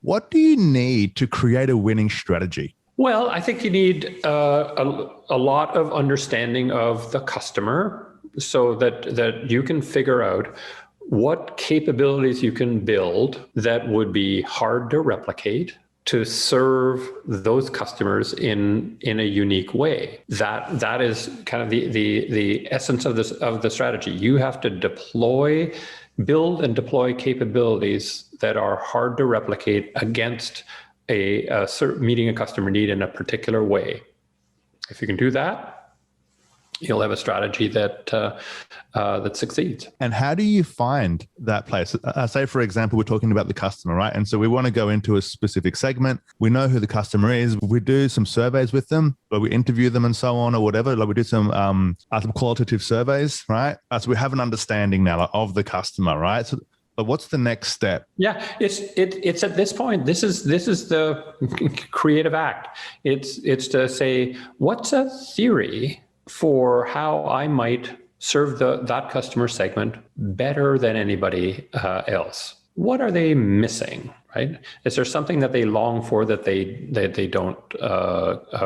What do you need to create a winning strategy? Well, I think you need a lot of understanding of the customer so that you can figure out what capabilities you can build that would be hard to replicate to serve those customers in a unique way. That is kind of the essence of the strategy. You have to build and deploy capabilities that are hard to replicate against meeting a customer need in a particular way. If you can do that, you'll have a strategy that succeeds. And how do you find that place? Say, for example, we're talking about the customer, right? And so we want to go into a specific segment. We know who the customer is. We do some surveys with them, but we interview them and so on or whatever. Like we do some qualitative surveys, right? So we have an understanding now of the customer, right? So, but what's the next step? Yeah, it's at this point. This is the creative act. It's to say, what's a theory for how I might serve that customer segment better than anybody else? What are they missing, right? Is there something that they long for that they don't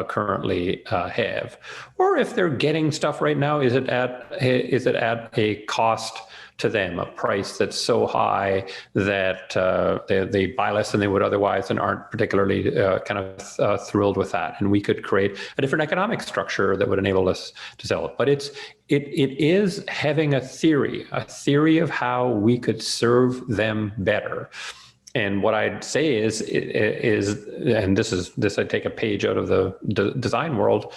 currently have? Or if they're getting stuff right now, is it at a cost to them, a price that's so high that they buy less than they would otherwise and aren't particularly thrilled with that? And we could create a different economic structure that would enable us to sell it. But it is having a theory of how we could serve them better. And what I'd say is, and this I take a page out of the design world,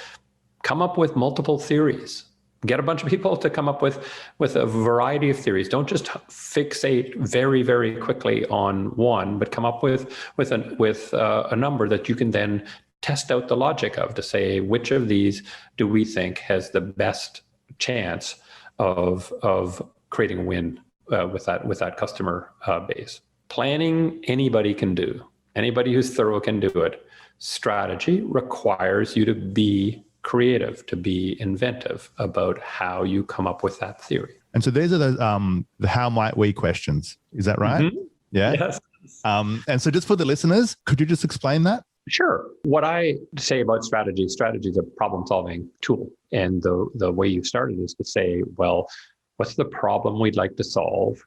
come up with multiple theories. Get a bunch of people to come up with a variety of theories. Don't just fixate very, very quickly on one, but come up with a number that you can then test out the logic of to say, which of these do we think has the best chance of creating a win with that customer base. Planning, anybody can do. Anybody who's thorough can do it. Strategy requires you to be creative, to be inventive about how you come up with that theory. And so these are the how might we questions. Is that right? Mm-hmm. Yeah. Yes. And so just for the listeners, could you just explain that? Sure. What I say about strategy is a problem-solving tool. And the way you started is to say, well, what's the problem we'd like to solve?